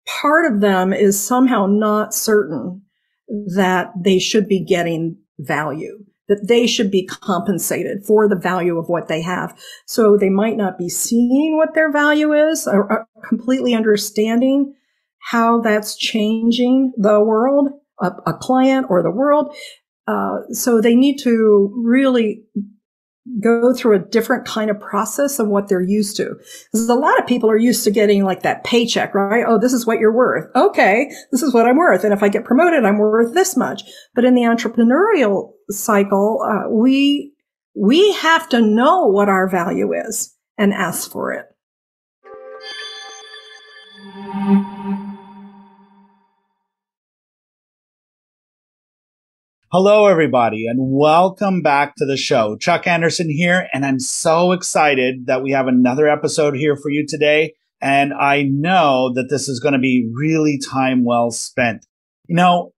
part of them is somehow not certain that they should be getting value, that they should be compensated for the value of what they have. So they might not be seeing what their value is or completely understanding how that's changing the world, a client or the world. So they need to really go through a different kind of process of what they're used to. Because a lot of people are used to getting like that paycheck, right? Oh, this is what you're worth. Okay, this is what I'm worth. And if I get promoted, I'm worth this much. But in the entrepreneurial cycle, we have to know what our value is and ask for it. Hello, everybody, and welcome back to the show. Chuck Anderson here, and I'm so excited that we have another episode here for you today. And I know that this is going to be really time well spent. You know,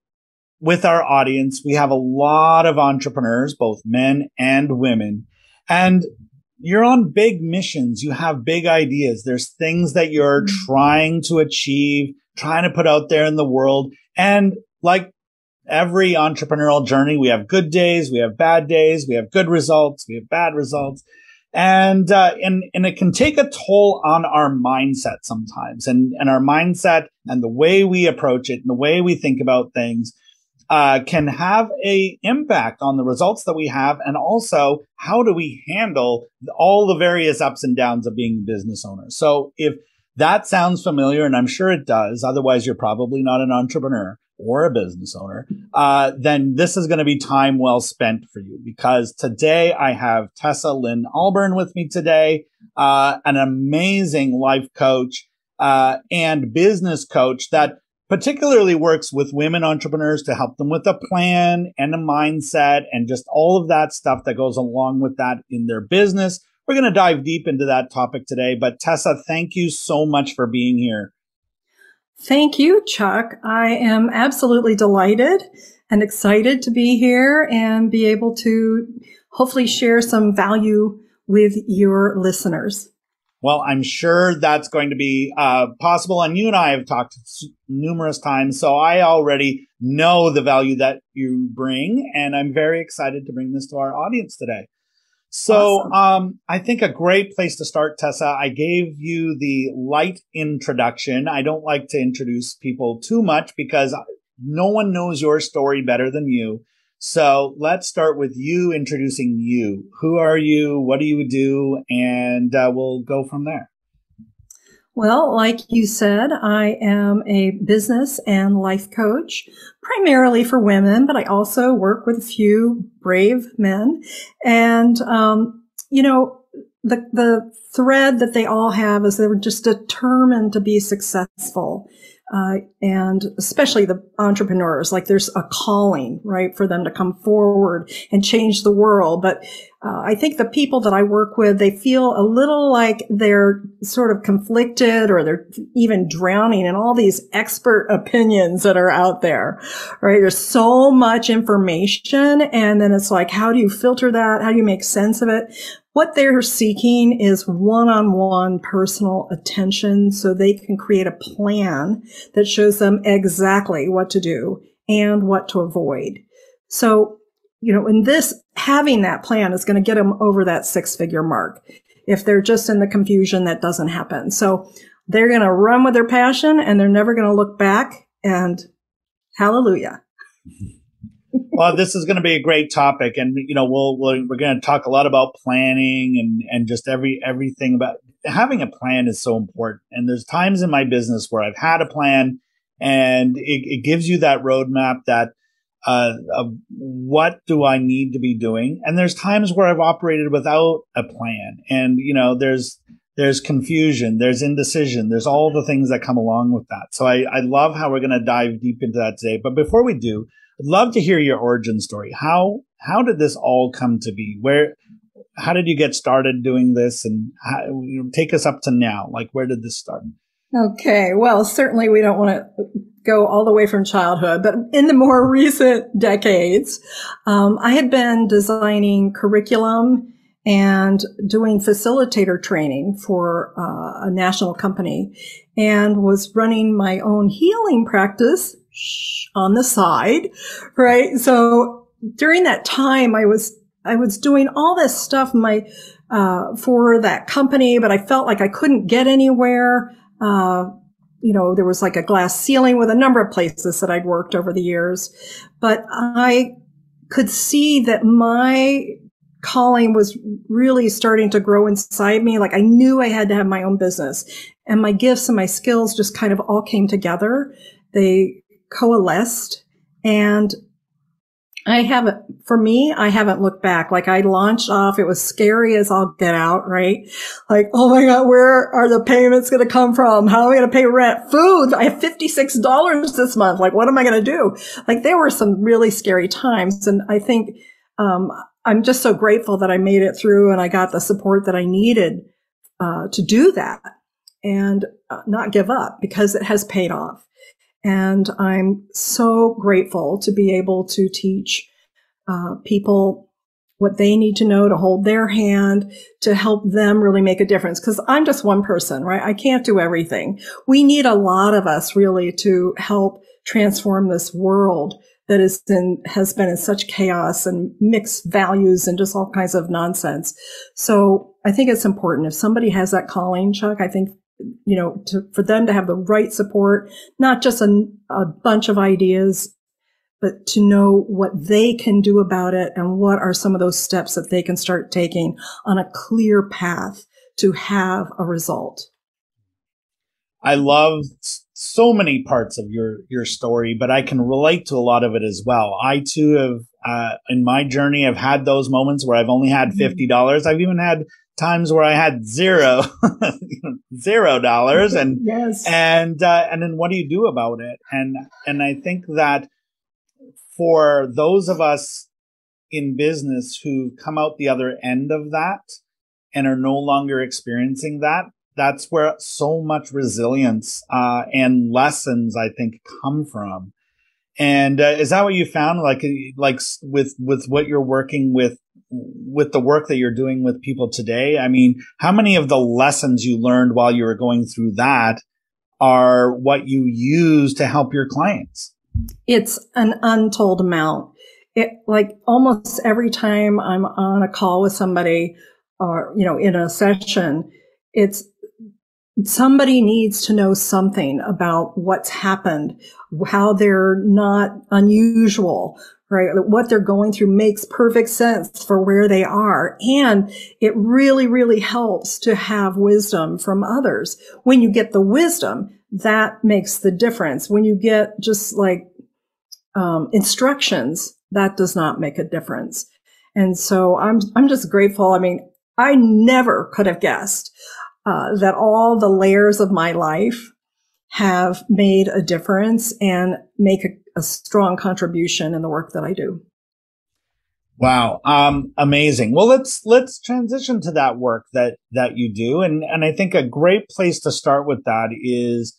with our audience, we have a lot of entrepreneurs, both men and women, and you're on big missions. You have big ideas. There's things that you're trying to achieve, trying to put out there in the world. And like every entrepreneurial journey, we have good days, we have bad days, we have good results, we have bad results. And it can take a toll on our mindset sometimes. And our mindset and the way we approach it and the way we think about things can have a impact on the results that we have. And also, how do we handle all the various ups and downs of being a business owner? So if that sounds familiar, and I'm sure it does, otherwise you're probably not an entrepreneur or a business owner, then this is going to be time well spent for you, because today I have Tessa Lynne Alburn with me today, an amazing life coach and business coach that particularly works with women entrepreneurs to help them with a plan and a mindset and just all of that stuff that goes along with that in their business. We're going to dive deep into that topic today. But Tessa, thank you so much for being here. Thank you, Chuck. I am absolutely delighted and excited to be here and be able to hopefully share some value with your listeners. Well, I'm sure that's going to be possible. And you and I have talked numerous times, so I already know the value that you bring. And I'm very excited to bring this to our audience today. So awesome. I think a great place to start, Tessa, I gave you the light introduction. I don't like to introduce people too much because no one knows your story better than you. So let's start with you introducing you. Who are you? What do you do? And we'll go from there. Well, like you said, I am a business and life coach, primarily for women, but I also work with a few brave men. And, you know, the thread that they all have is they were just determined to be successful. And especially the entrepreneurs, like there's a calling, right, for them to come forward and change the world. But I think the people that I work with, they feel a little like they're sort of conflicted, or they're even drowning in all these expert opinions that are out there, right? There's so much information. And then it's like, how do you filter that? How do you make sense of it? What they're seeking is one-on-one personal attention so they can create a plan that shows them exactly what to do and what to avoid. So, you know, in this, having that plan is going to get them over that 6-figure mark. If they're just in the confusion, that doesn't happen. So they're going to run with their passion and they're never going to look back, and hallelujah. Well, this is going to be a great topic, and you know we're going to talk a lot about planning and just everything about having a plan is so important. And there's times in my business where I've had a plan, and it gives you that roadmap that of what do I need to be doing. And there's times where I've operated without a plan, and you know there's confusion, there's indecision, there's all the things that come along with that. So I love how we're going to dive deep into that today. But before we do, I'd love to hear your origin story. How did this all come to be? How did you get started doing this, and take us up to now? Like, where did this start? Okay. Well, certainly we don't want to go all the way from childhood, but in the more recent decades, I had been designing curriculum and doing facilitator training for a national company. and was running my own healing practice on the side, right? So during that time, I was doing all this stuff for that company, but I felt like I couldn't get anywhere. There was like a glass ceiling with a number of places that I'd worked over the years, but I could see that my calling was really starting to grow inside me. Like I knew I had to have my own business, and my gifts and my skills just kind of all came together. They coalesced, and I haven't looked back. Like I launched off, it was scary as all get out, right? Like, oh my God, where are the payments going to come from? How am I going to pay rent? Food. I have $56 this month. Like, what am I going to do? Like there were some really scary times. And I think, I'm just so grateful that I made it through and I got the support that I needed, to do that and not give up, because it has paid off. And I'm so grateful to be able to teach people what they need to know to hold their hand, to help them really make a difference. Because I'm just one person, right? I can't do everything. We need a lot of us really to help transform this world that has been in such chaos and mixed values and just all kinds of nonsense. So I think it's important if somebody has that calling, Chuck, I think, for them to have the right support, not just a bunch of ideas, but to know what they can do about it and what are some of those steps that they can start taking on a clear path to have a result. I love so many parts of your story, but I can relate to a lot of it as well. I too have, in my journey, have had those moments where I've only had $50. I've even had times where I had $0, and yes. and then what do you do about it? And I think that for those of us in business who come out the other end of that and are no longer experiencing that, that's where so much resilience and lessons, I think, come from. And is that what you found? Like with what you're working with the work that you're doing with people today? I mean, how many of the lessons you learned while you were going through that are what you use to help your clients? It's an untold amount. Like almost every time I'm on a call with somebody or, in a session, it's somebody needs to know something about what's happened, how they're not unusual, right? What they're going through makes perfect sense for where they are. And it really, really helps to have wisdom from others. When you get the wisdom, that makes the difference. When you get just like instructions, that does not make a difference. And so I'm just grateful. I mean, I never could have guessed that all the layers of my life have made a difference and make a strong contribution in the work that I do. Wow. Amazing. Well, let's transition to that work that you do. And I think a great place to start with that is,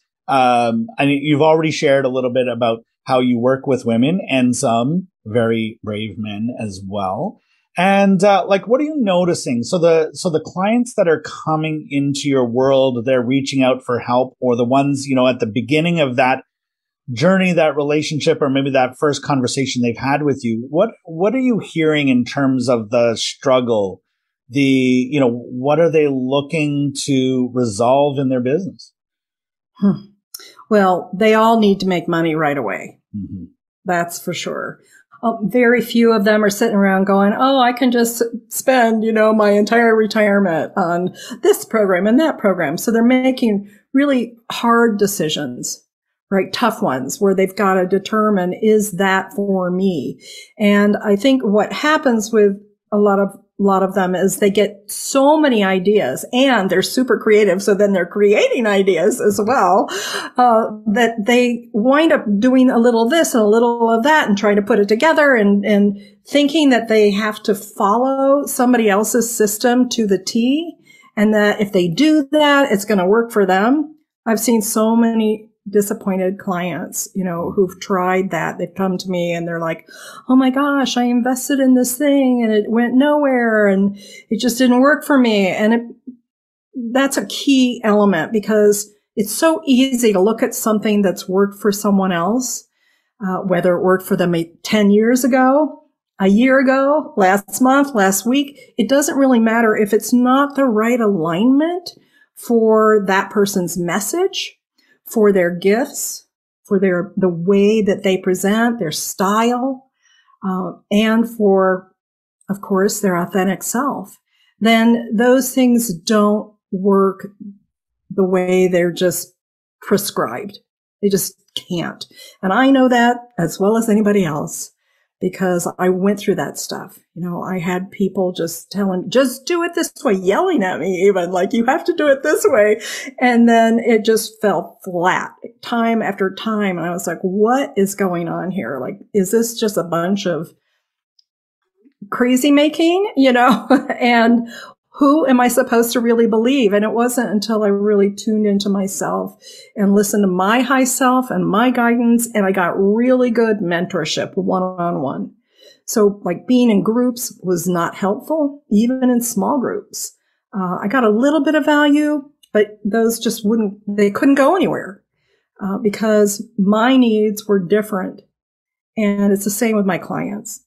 you've already shared a little bit about how you work with women and some very brave men as well. And, what are you noticing? So the clients that are coming into your world, they're reaching out for help, or the ones, at the beginning of that journey, that relationship, or maybe that first conversation they've had with you, what are you hearing in terms of the struggle? What are they looking to resolve in their business? Well, they all need to make money right away. Mm-hmm. That's for sure. Very few of them are sitting around going, oh, I can just spend, my entire retirement on this program and that program. So they're making really hard decisions, right? Tough ones where they've got to determine, is that for me? And I think what happens with a lot of them is they get so many ideas and they're super creative. So then they're creating ideas as well, that they wind up doing a little of this and a little of that and trying to put it together and thinking that they have to follow somebody else's system to the T. And that if they do that, it's going to work for them. I've seen so many disappointed clients, who've tried that. They've come to me and they're like, oh my gosh, I invested in this thing and it went nowhere and it just didn't work for me. And that's a key element, because it's so easy to look at something that's worked for someone else, whether it worked for them 10 years ago, a year ago, last month, last week. It doesn't really matter if it's not the right alignment for that person's message, for their gifts, for the way that they present, their style, and for, of course, their authentic self. Then those things don't work the way they're just prescribed. They just can't. And I know that as well as anybody else because I went through that stuff. I had people just telling, just do it this way, yelling at me even, like, you have to do it this way. And then it just fell flat time after time. And I was like, what is going on here? Like, is this just a bunch of crazy making, and who am I supposed to really believe? And it wasn't until I really tuned into myself and listened to my high self and my guidance, and I got really good mentorship one-on-one. So like being in groups was not helpful, even in small groups. I got a little bit of value, but those just they couldn't go anywhere because my needs were different. And it's the same with my clients.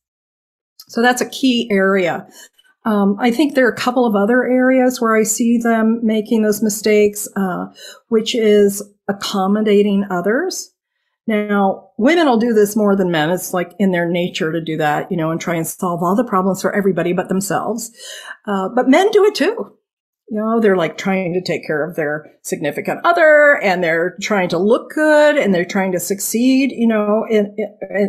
So that's a key area. I think there are a couple of other areas where I see them making those mistakes, which is accommodating others. Now, women will do this more than men. It's like in their nature to do that, and try and solve all the problems for everybody but themselves. But men do it too. They're like trying to take care of their significant other, and they're trying to look good, and they're trying to succeed,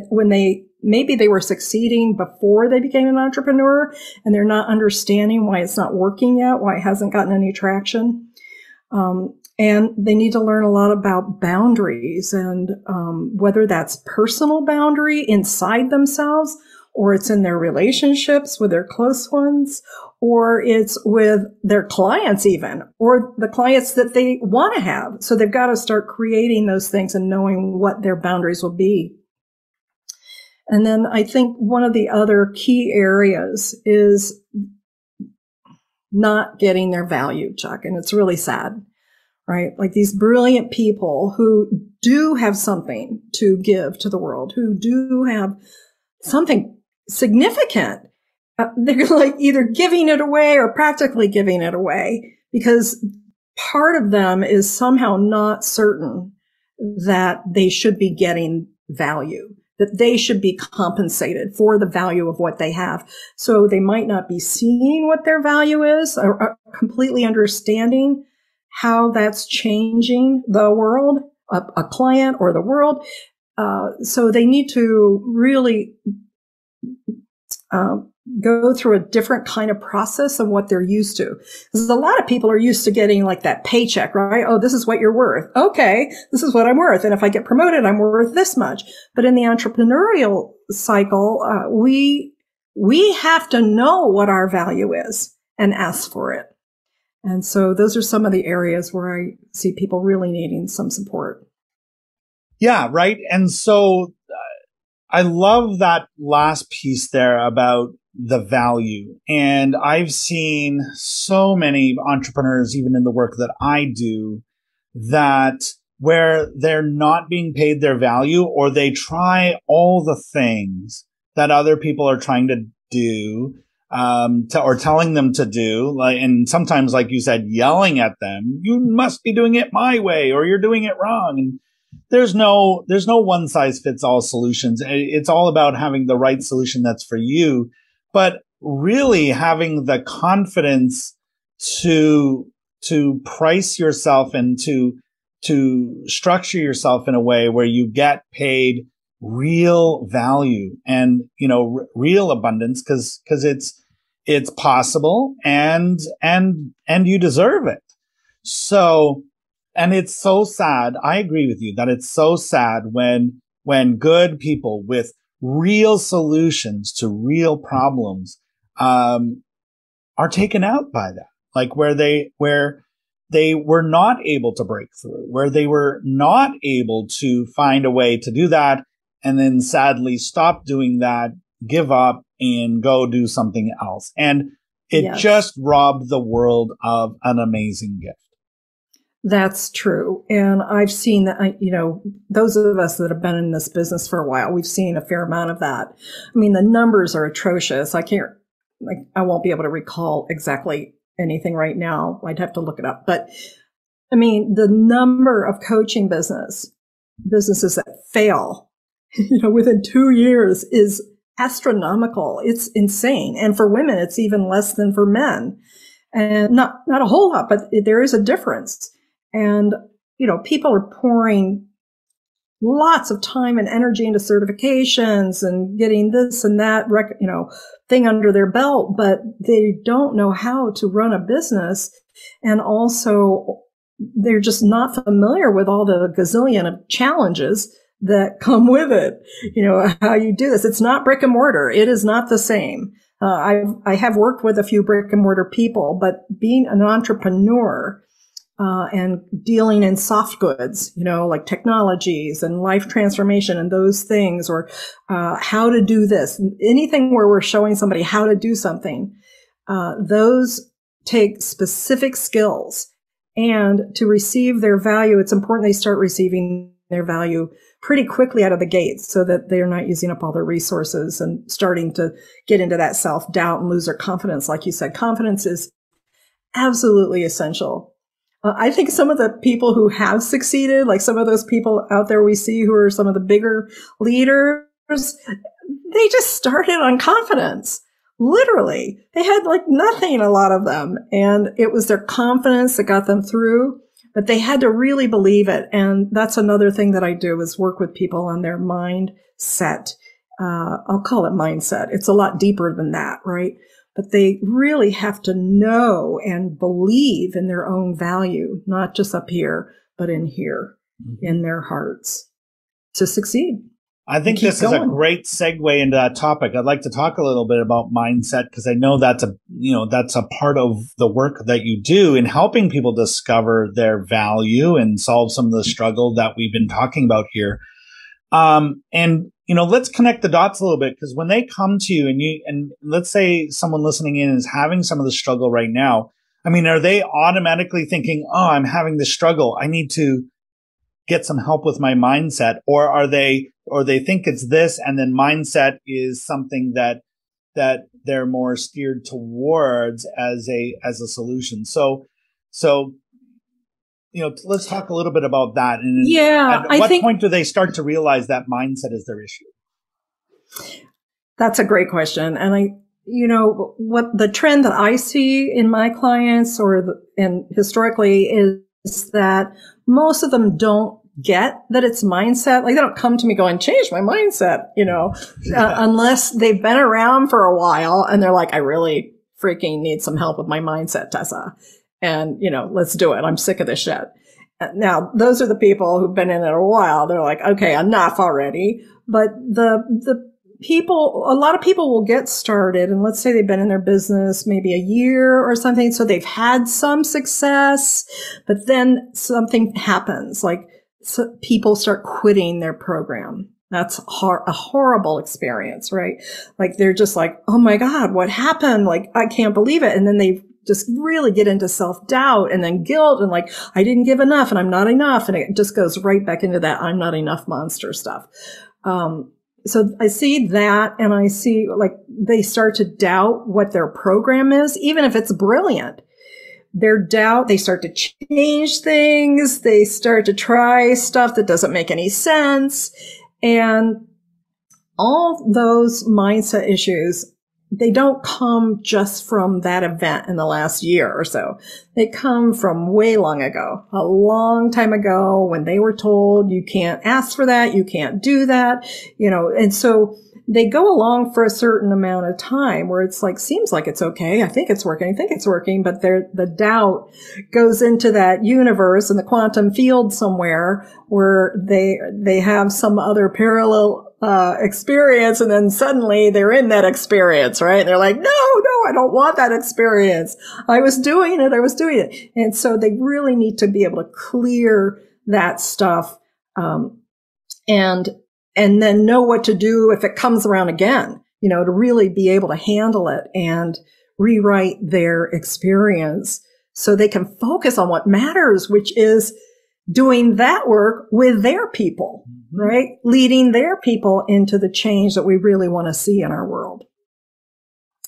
when maybe they were succeeding before they became an entrepreneur, and they're not understanding why it's not working yet, why it hasn't gotten any traction. And they need to learn a lot about boundaries and whether that's personal boundary inside themselves, or it's in their relationships with their close ones, or it's with their clients even, or the clients that they want to have. So they've got to start creating those things and knowing what their boundaries will be. And then I think one of the other key areas is not getting their value, Chuck. And it's really sad, right? Like these brilliant people who do have something to give to the world, who do have something significant. They're like either giving it away or practically giving it away because part of them is somehow not certain that they should be getting value, that they should be compensated for the value of what they have. So they might not be seeing what their value is or completely understanding how that's changing the world, a client or the world. So they need to really go through a different kind of process of what they're used to. Because a lot of people are used to getting like that paycheck, right? Oh, this is what you're worth. Okay, this is what I'm worth. And if I get promoted, I'm worth this much. But in the entrepreneurial cycle, we have to know what our value is and ask for it. And so those are some of the areas where I see people really needing some support. Yeah, right. And so I love that last piece there about the value. And I've seen so many entrepreneurs, even in the work that I do, that where they're not being paid their value, or they try all the things that other people are trying to do, or telling them to do, like, and sometimes, like you said, yelling at them, you must be doing it my way, or you're doing it wrong. And there's no one size fits all solutions. It's all about having the right solution that's for you, but really having the confidence to price yourself and to structure yourself in a way where you get paid real value and, real abundance because it's possible and you deserve it. So, and it's so sad. I agree with you that it's so sad when good people with real solutions to real problems, are taken out by that. Like where they were not able to break through, where they were not able to find a way to do that. And then sadly stop doing that, give up and go do something else. And it just robbed the world of an amazing gift. That's true. And I've seen that, those of us that have been in this business for a while, we've seen a fair amount of that. I mean, the numbers are atrocious. I won't be able to recall exactly anything right now. I'd have to look it up. But I mean, the number of coaching businesses that fail, within 2 years is astronomical. It's insane. And for women, it's even less than for men. And not a whole lot, but there is a difference. And, people are pouring lots of time and energy into certifications and getting this and that, thing under their belt, but they don't know how to run a business. And also they're just not familiar with all the gazillion of challenges that come with it. How you do this. It's not brick and mortar. It is not the same. I have worked with a few brick and mortar people, but being an entrepreneur, and dealing in soft goods, like technologies and life transformation and those things, or how to do this, anything where we're showing somebody how to do something, those take specific skills. And to receive their value, it's important they start receiving their value pretty quickly out of the gates so that they're not using up all their resources and starting to get into that self-doubt and lose their confidence. Like you said, confidence is absolutely essential. I think some of the people who have succeeded, like some of those people out there we see who are some of the bigger leaders, they just started on confidence. Literally. They had nothing, a lot of them. And it was their confidence that got them through, but they had to really believe it. And that's another thing that I do is work with people on their mindset. I'll call it mindset. It's a lot deeper than that, right? But they really have to know and believe in their own value, not just up here, but in here, in their hearts to succeed. I think this is a great segue into that topic. I'd like to talk a little bit about mindset because I know that's a part of the work that you do in helping people discover their value and solve some of the struggle that we've been talking about here. Let's connect the dots a little bit because when they come to you and let's say someone listening in is having some of the struggle right now, I mean, are they automatically thinking, oh, I'm having this struggle, I need to get some help with my mindset? Or they think it's this and then mindset is something that they're more steered towards as a solution. So let's talk a little bit about that. And yeah, at what point do they start to realize that mindset is their issue? That's a great question. And what the trend that I see in my clients and historically is that most of them don't get that it's mindset. They don't come to me going, change my mindset, unless they've been around for a while and they're like, I really freaking need some help with my mindset, Tessa. And, let's do it. I'm sick of this shit. Now, those are the people who've been in it a while. They're like, okay, enough already. But a lot of people will get started and let's say they've been in their business maybe a year or something. So they've had some success, but then something happens. So people start quitting their program. That's a horrible experience, right? They're just like, oh my God, what happened? I can't believe it. And then they just really get into self-doubt and then guilt and I didn't give enough and I'm not enough. And it just goes right back into that I'm not enough monster stuff. So I see that and I see they start to doubt what their program is, even if it's brilliant. They start to change things. They start to try stuff that doesn't make any sense. And all those mindset issues, they don't come just from that event in the last year or so. They come from way long ago, a long time ago when they were told you can't ask for that, you can't do that, and so they go along for a certain amount of time where it's seems like it's okay. I think it's working, but the doubt goes into that universe in the quantum field somewhere where they have some other parallel experience, and then suddenly they're in that experience, right? And they're like, no, I don't want that experience. I was doing it. And so they really need to be able to clear that stuff, and then know what to do if it comes around again, to really be able to handle it and rewrite their experience so they can focus on what matters, which is doing that work with their people, right? Leading their people into the change that we really want to see in our world.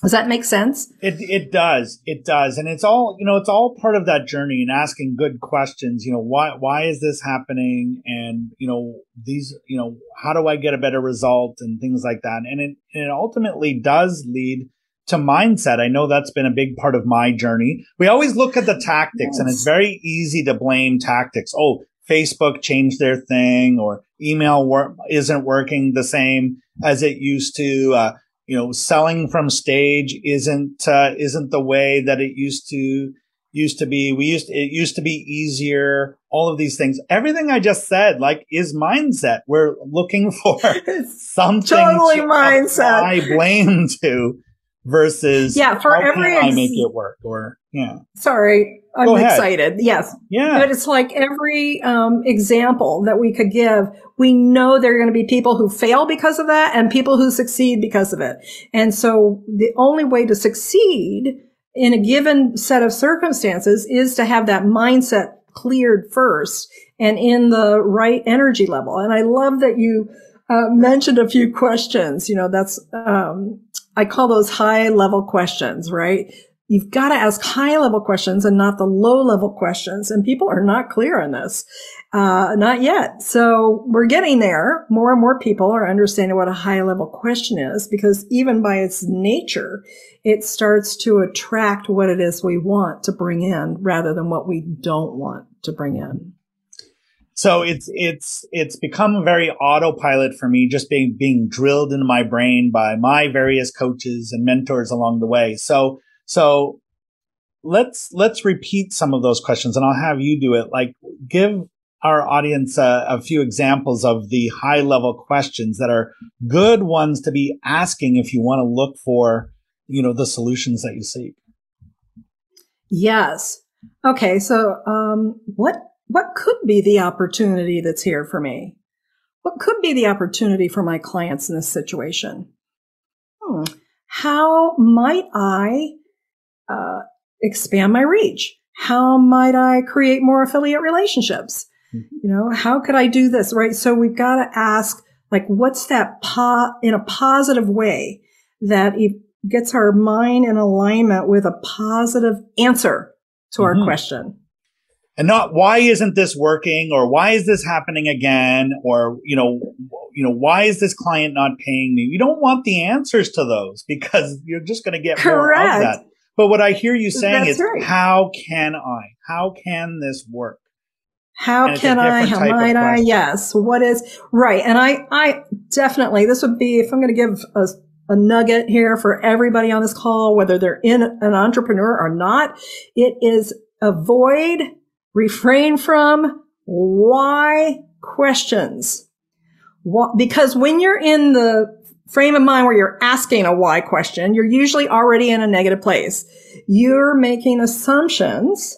Does that make sense? It does. It does. And it's all, it's all part of that journey and asking good questions. Why is this happening? And, how do I get a better result and things like that? And it ultimately does lead to mindset. I know that's been a big part of my journey. We always look at the tactics, and it's very easy to blame tactics. Oh, Facebook changed their thing, or email isn't working the same as it used to. Selling from stage isn't the way that it used to be. It used to be easier. All of these things, everything I just said, is mindset. We're looking for something totally to mindset. apply blame to versus for how every can I make it work? Sorry, I'm excited. Yes. Yeah. But it's like every example that we could give, we know there are going to be people who fail because of that and people who succeed because of it. And so the only way to succeed in a given set of circumstances is to have that mindset cleared first and in the right energy level. And I love that you mentioned a few questions. That's I call those high level questions, right? You've got to ask high level questions and not the low level questions. And people are not clear on this. Not yet. So we're getting there. More and more people are understanding what a high level question is, because even by its nature, it starts to attract what it is we want to bring in rather than what we don't want to bring in. So it's become a very autopilot for me, just being drilled into my brain by my various coaches and mentors along the way. So let's repeat some of those questions, and I'll have you do it. Give our audience a few examples of the high level questions that are good ones to be asking if you want to look for, the solutions that you seek. Yes. Okay. So, what could be the opportunity that's here for me? What could be the opportunity for my clients in this situation? How might I expand my reach? How might I create more affiliate relationships? How could I do this? Right. So we've got to ask, what's that in a positive way that it gets our mind in alignment with a positive answer to our question. And not, why isn't this working, or why is this happening again? Or, why is this client not paying me? We don't want the answers to those, because you're just going to get more of that. But what I hear you saying is, how can this work? How can I? How might I? Yes. What is right? And I definitely, this would be, if I'm going to give a nugget here for everybody on this call, whether they're an entrepreneur or not, it is refrain from why questions. Because when you're in the frame of mind where you're asking a why question, you're usually already in a negative place. You're making assumptions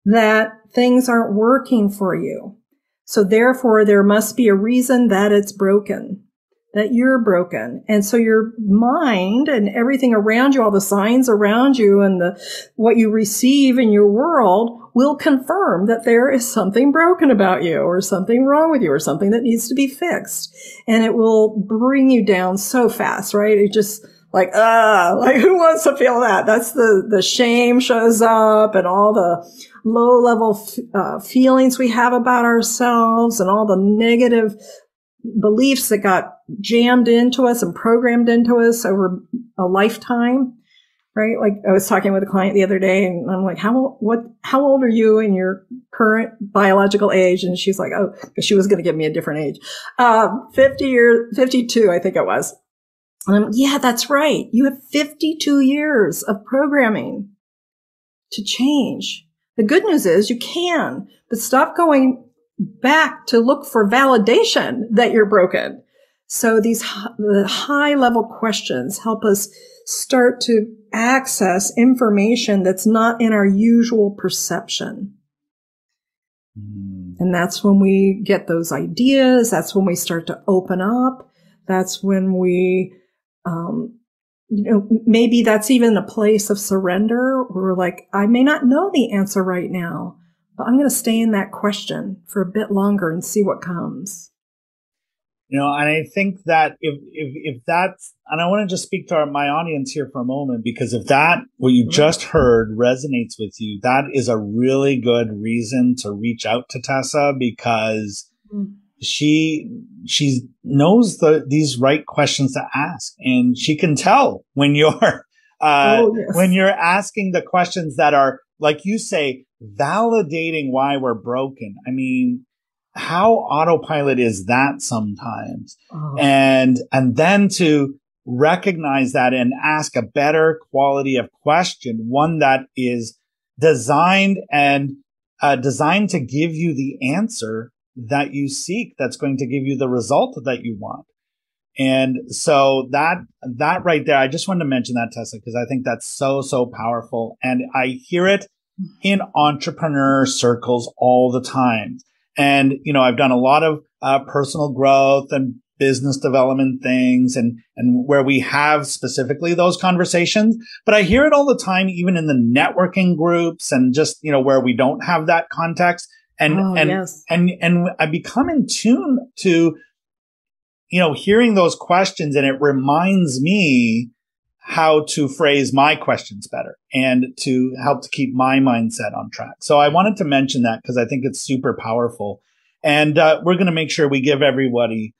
that things aren't working for you. So therefore, there must be a reason that it's broken, that you're broken. And so your mind and everything around you, all the signs around you and what you receive in your world will confirm that there is something broken about you, or something wrong with you, or something that needs to be fixed. And it will bring you down so fast, right? It just who wants to feel that? That's the shame shows up, and all the low level feelings we have about ourselves, and all the negative beliefs that got jammed into us and programmed into us over a lifetime, right? I was talking with a client the other day, and I'm like, how old are you in your current biological age? And she's like, oh, because she was going to give me a different age. 52, I think it was. Yeah, that's right. You have 52 years of programming to change. The good news is you can, but stop going back to look for validation that you're broken. So the high level questions help us start to access information that's not in our usual perception. And that's when we get those ideas. That's when we start to open up. That's when we maybe that's even a place of surrender where like, I may not know the answer right now, but I'm going to stay in that question for a bit longer and see what comes. And I think that if that's, and I want to just speak to my audience here for a moment, because if that, what you just heard resonates with you, that is a really good reason to reach out to Tessa, because she knows these right questions to ask, and she can tell when you're, when you're asking the questions that are, like you say, validating why we're broken. I mean, how autopilot is that sometimes? And then to recognize that and ask a better quality of question, one that is designed to give you the answer that you seek, that's going to give you the result that you want. And so that right there, I just wanted to mention that, Tessa, because I think that's so, so powerful. And I hear it in entrepreneur circles all the time. And, I've done a lot of personal growth and business development things and where we have specifically those conversations. But I hear it all the time, even in the networking groups and just, where we don't have that context. And I become in tune to, hearing those questions, and it reminds me how to phrase my questions better and to help to keep my mindset on track. So I wanted to mention that because I think it's super powerful. And we're going to make sure we give everybody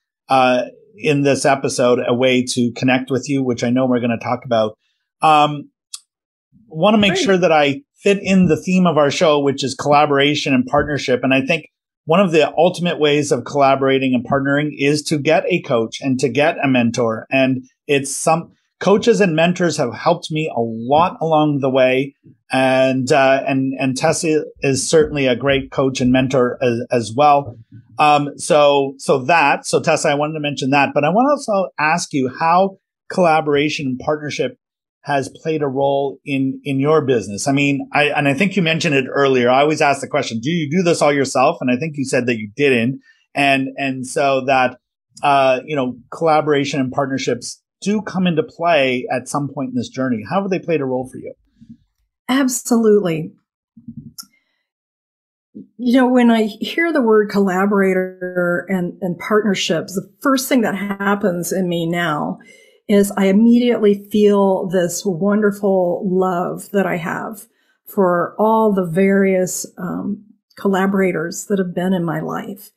in this episode a way to connect with you, which I know we're going to talk about. Want to make sure that I fit in the theme of our show, which is collaboration and partnership. And I think one of the ultimate ways of collaborating and partnering is to get a coach and to get a mentor. And coaches and mentors have helped me a lot along the way. And Tessa is certainly a great coach and mentor as well. So Tessa, I wanted to mention that, but I want to also ask you how collaboration and partnership has played a role in your business. I mean, I think you mentioned it earlier. I always ask the question, do you do this all yourself? And I think you said that you didn't. And so that, collaboration and partnerships do come into play at some point in this journey. How have they played a role for you? Absolutely. When I hear the word collaborator and partnerships, the first thing that happens in me now is I immediately feel this wonderful love that I have for all the various collaborators that have been in my life.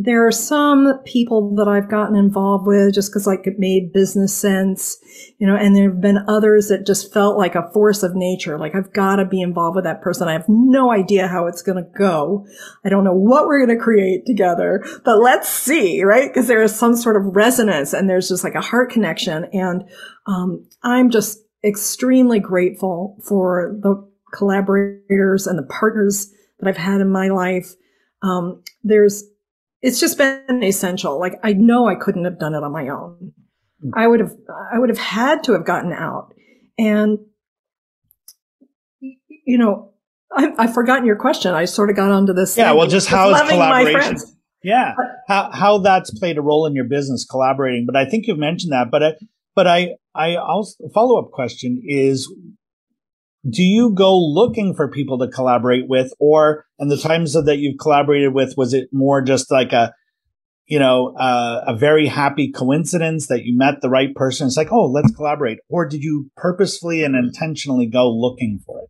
There are some people that I've gotten involved with just because like it made business sense, and there have been others that just felt like a force of nature. Like I've got to be involved with that person. I have no idea how it's going to go. I don't know what we're going to create together, but let's see, right? Because there is some sort of resonance and there's just like a heart connection. And I'm just extremely grateful for the collaborators and the partners that I've had in my life. It's just been essential. Like I know I couldn't have done it on my own. I would have had to have gotten out. And, I've forgotten your question. I sort of got onto this. Yeah. Well, just how is collaboration? Yeah. How that's played a role in your business, collaborating. But I think you've mentioned that, but I also, follow-up question is, do you go looking for people to collaborate with, or in the times that you've collaborated with, was it more just like a very happy coincidence that you met the right person? It's like, oh, let's collaborate. Or did you purposefully and intentionally go looking for it?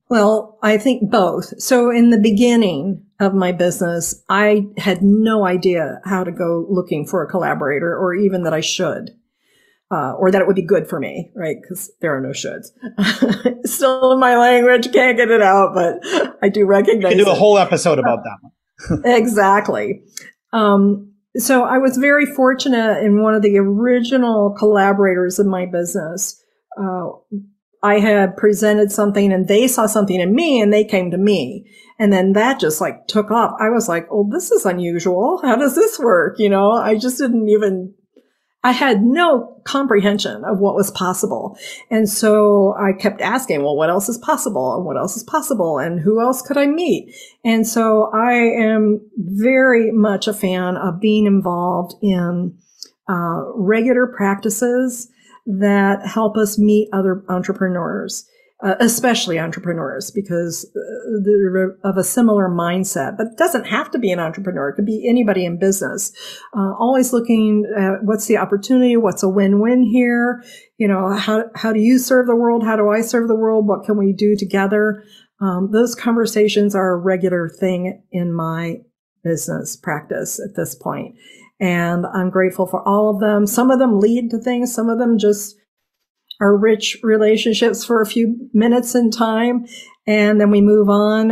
Well, I think both. So in the beginning of my business, I had no idea how to go looking for a collaborator, or even that I should. Or that it would be good for me, right? Because there are no shoulds. Still in my language, can't get it out, but I do recognize it. You can do a whole episode about that one. Exactly. So I was very fortunate in one of the original collaborators in my business. I had presented something and they saw something in me and they came to me. And then that just like took off. I was like, oh, this is unusual. How does this work? I just I had no comprehension of what was possible. And so I kept asking, well, what else is possible? And what else is possible? And who else could I meet? And so I am very much a fan of being involved in regular practices that help us meet other entrepreneurs, especially entrepreneurs, because they're of a similar mindset. But it doesn't have to be an entrepreneur. It could be anybody in business. Always looking at what's the opportunity, what's a win-win here. How do you serve the world? How do I serve the world? What can we do together? Those conversations are a regular thing in my business practice at this point. And I'm grateful for all of them. Some of them lead to things. Some of them just are rich relationships for a few minutes in time, and then we move on.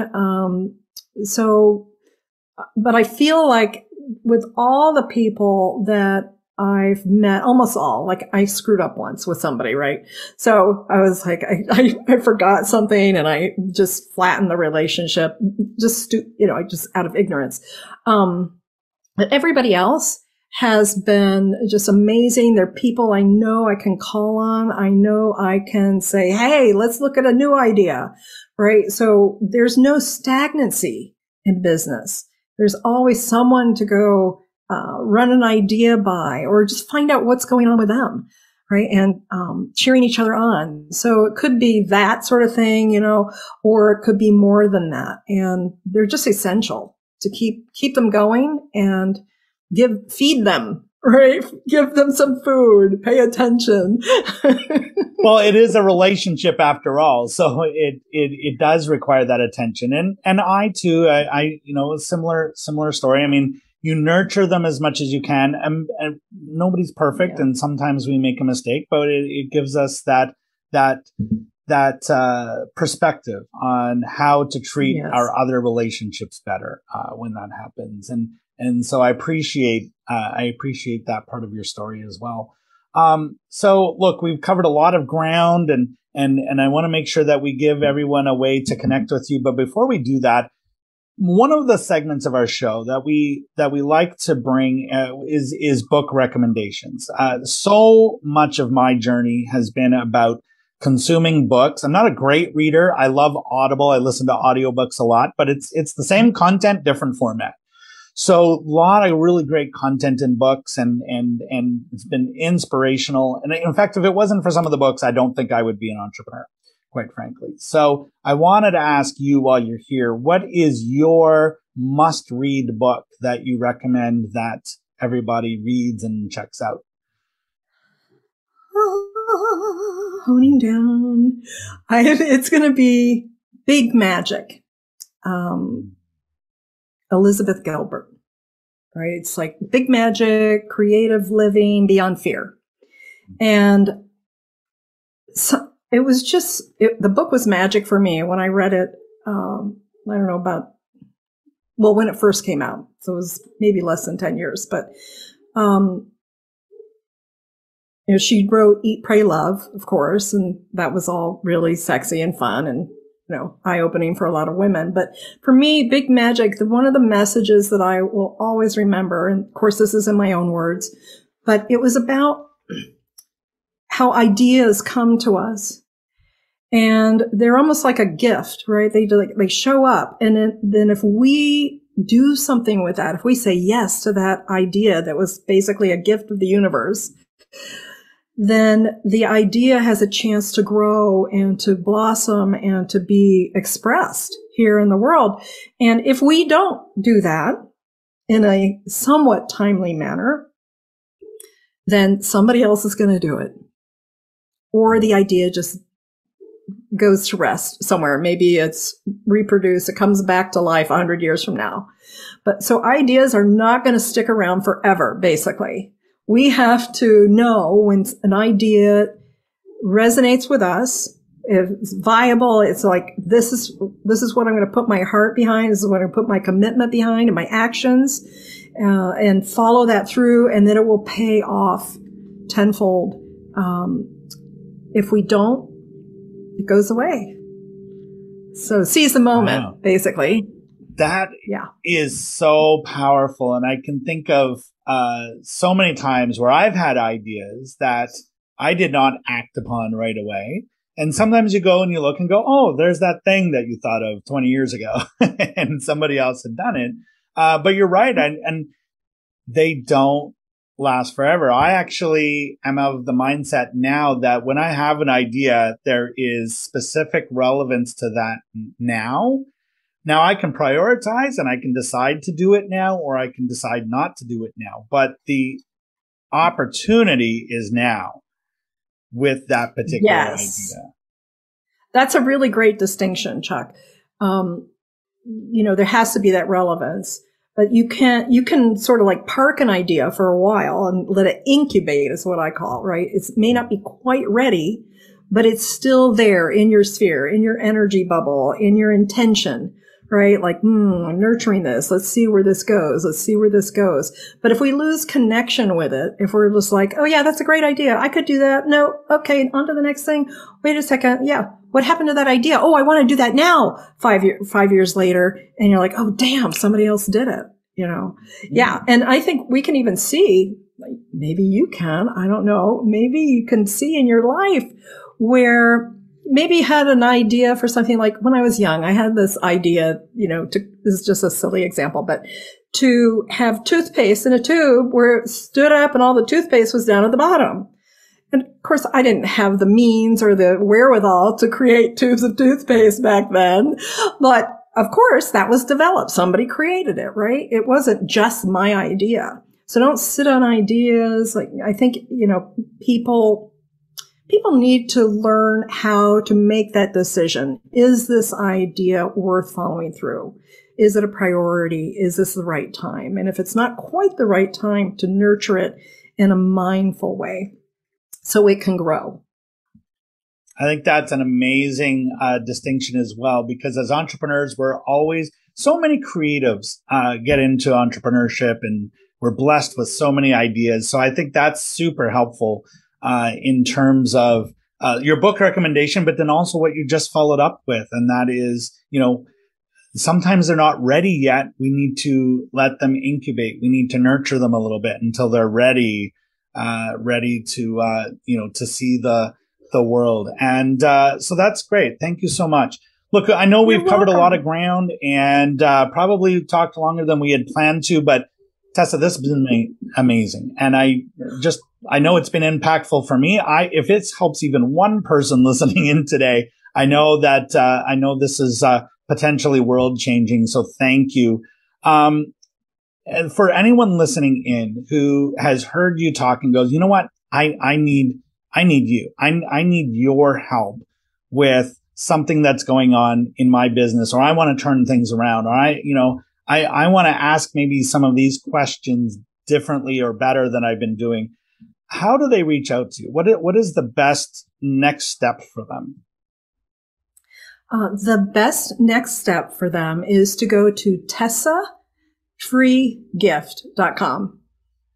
But I feel like with all the people that I've met, almost all, like I screwed up once with somebody, right? So I was like, I forgot something and I just flattened the relationship, just out of ignorance. But everybody else has been just amazing. They're people I know I can call on. I know I can say, hey, let's look at a new idea, right? So there's no stagnancy in business. There's always someone to go run an idea by, or just find out what's going on with them, right? And cheering each other on. So it could be that sort of thing, or it could be more than that. And they're just essential to keep them going and feed them, right? Give them some food, pay attention. Well, it is a relationship after all. So it does require that attention. And I too, a similar story. I mean, you nurture them as much as you can, and nobody's perfect. Yeah. And sometimes we make a mistake, but it gives us that perspective on how to treat yes. our other relationships better, when that happens. And so I appreciate that part of your story as well. So look, we've covered a lot of ground and I want to make sure that we give everyone a way to connect with you. But before we do that, one of the segments of our show that we like to bring is book recommendations. So much of my journey has been about consuming books. I'm not a great reader. I love Audible. I listen to audiobooks a lot, but it's the same content, different format. So a lot of really great content in books and it's been inspirational. And in fact, if it wasn't for some of the books, I don't think I would be an entrepreneur, quite frankly. So I wanted to ask you while you're here, what is your must-read book that you recommend that everybody reads and checks out? Honing down. It's going to be Big Magic. Elizabeth Gilbert, right? It's like Big Magic, creative living beyond fear. And so it was the book was magic for me when I read it. I don't know when it first came out. So it was maybe less than 10 years, but, she wrote Eat, Pray, Love, of course, and that was all really sexy and fun and, eye-opening for a lot of women. But for me, Big Magic, one of the messages that I will always remember, and of course this is in my own words, but it was about how ideas come to us. And they're almost like a gift, right? They show up. And then if we do something with that, if we say yes to that idea that was basically a gift of the universe, then the idea has a chance to grow and to blossom and to be expressed here in the world. And if we don't do that in a somewhat timely manner, then somebody else is going to do it. Or the idea just goes to rest somewhere. Maybe it's reproduced. It comes back to life 100 years from now. But so ideas are not going to stick around forever, basically. We have to know when an idea resonates with us, if it's viable, it's like, this is what I'm going to put my heart behind. This is what I'm going to put my commitment behind and my actions, and follow that through. And then it will pay off tenfold. If we don't, it goes away. So seize the moment, wow. Basically. That is so powerful. And I can think of so many times where I've had ideas that I did not act upon right away. And sometimes you go and you look and go, oh, there's that thing that you thought of 20 years ago and somebody else had done it. But you're right. And they don't last forever. I actually am of the mindset now that when I have an idea, there is specific relevance to that now. Now I can prioritize and I can decide to do it now, or I can decide not to do it now. But the opportunity is now with that particular idea. That's a really great distinction, Chuck. There has to be that relevance, but you can sort of like park an idea for a while and let it incubate is what I call it, right? It may not be quite ready, but it's still there in your sphere, in your energy bubble, in your intention, right? Like, I'm nurturing this. Let's see where this goes. Let's see where this goes. But if we lose connection with it, if we're just like, oh yeah, that's a great idea. I could do that. No. Okay. On to the next thing. Wait a second. Yeah. What happened to that idea? Oh, I want to do that now. 5 years later. And you're like, oh, damn, somebody else did it. Yeah. And I think we can even see, like, maybe you can, I don't know. Maybe you can see in your life where maybe you had an idea for something. Like when I was young, I had this idea, this is just a silly example, but to have toothpaste in a tube where it stood up and all the toothpaste was down at the bottom. And of course, I didn't have the means or the wherewithal to create tubes of toothpaste back then. But of course, that was developed. Somebody created it, right? It wasn't just my idea. So don't sit on ideas. Like, I think, people need to learn how to make that decision. Is this idea worth following through? Is it a priority? Is this the right time? And if it's not quite the right time, to nurture it in a mindful way so it can grow. I think that's an amazing distinction as well, because as entrepreneurs, so many creatives get into entrepreneurship, and we're blessed with so many ideas. So I think that's super helpful in terms of your book recommendation, but then also what you just followed up with. And that is, sometimes they're not ready yet. We need to let them incubate. We need to nurture them a little bit until they're ready to see the world. And so that's great. Thank you so much. Look, I know we've covered a lot of ground and probably talked longer than we had planned to, but Tessa, this has been amazing. And I know it's been impactful for me. If it helps even one person listening in today, I know this is potentially world changing. So thank you. And for anyone listening in who has heard you talk and goes, you know what? I need you. I need your help with something that's going on in my business, or I want to turn things around, or I want to ask maybe some of these questions differently or better than I've been doing. How do they reach out to you? What is the best next step for them? The best next step for them is to go to tessafreegift.com.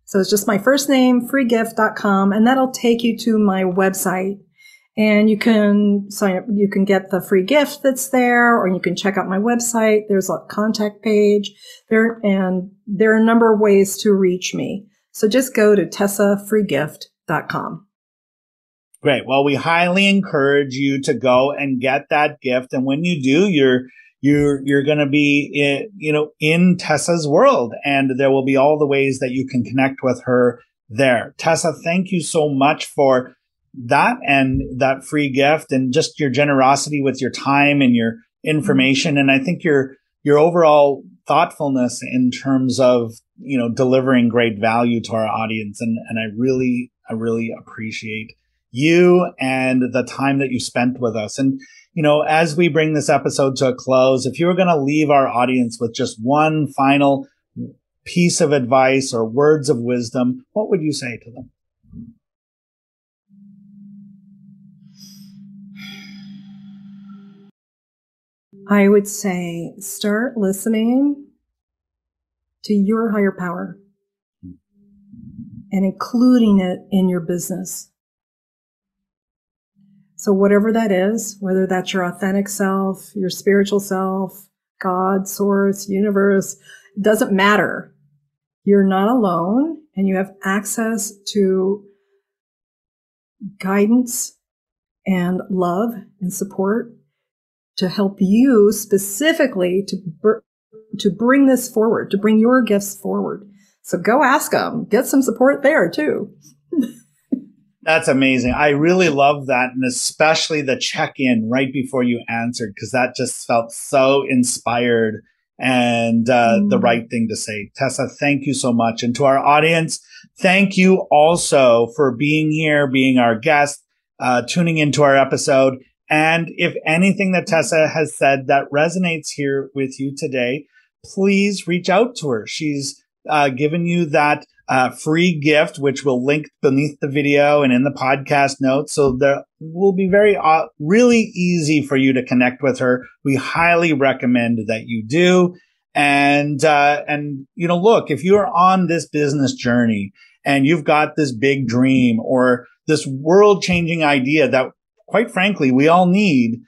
So it's just my first name, freegift.com, and that'll take you to my website. And you can sign up, you can get the free gift that's there, or you can check out my website. There's a contact page there, and there are a number of ways to reach me. So just go to tessafreegift.com. Great. Well, we highly encourage you to go and get that gift. And when you do, you're going to be in Tessa's world, and there will be all the ways that you can connect with her there. Tessa, thank you so much for that and that free gift, and just your generosity with your time and your information. And I think your overall thoughtfulness in terms of, delivering great value to our audience. And I really appreciate you and the time that you spent with us. And, as we bring this episode to a close, if you were going to leave our audience with just one final piece of advice or words of wisdom, what would you say to them? I would say start listening to your higher power and including it in your business. So whatever that is, whether that's your authentic self, your spiritual self, God, source, universe, it doesn't matter. You're not alone, and you have access to guidance and love and support to help you specifically to bring this forward, to bring your gifts forward. So go ask them. Get some support there too. That's amazing. I really love that. And especially the check-in right before you answered, because that just felt so inspired and the right thing to say. Tessa, thank you so much. And to our audience, thank you also for being here, being our guest, tuning into our episode. And if anything that Tessa has said that resonates here with you today, please reach out to her. She's given you that free gift, which we'll link beneath the video and in the podcast notes. So there will be really easy for you to connect with her. We highly recommend that you do. And look, if you're on this business journey and you've got this big dream or this world changing idea that quite frankly, we all need,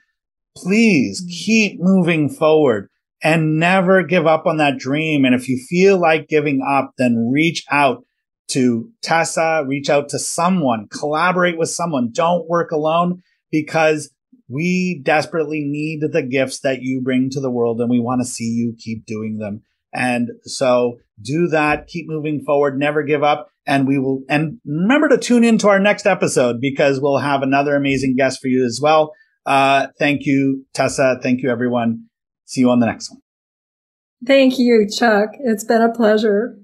please keep moving forward. And never give up on that dream. And if you feel like giving up, then reach out to Tessa, reach out to someone, collaborate with someone. Don't work alone, because we desperately need the gifts that you bring to the world, and we want to see you keep doing them. And so do that. Keep moving forward. Never give up. And remember to tune in to our next episode, because we'll have another amazing guest for you as well. Thank you, Tessa. Thank you, everyone. See you on the next one. Thank you, Chuck. It's been a pleasure.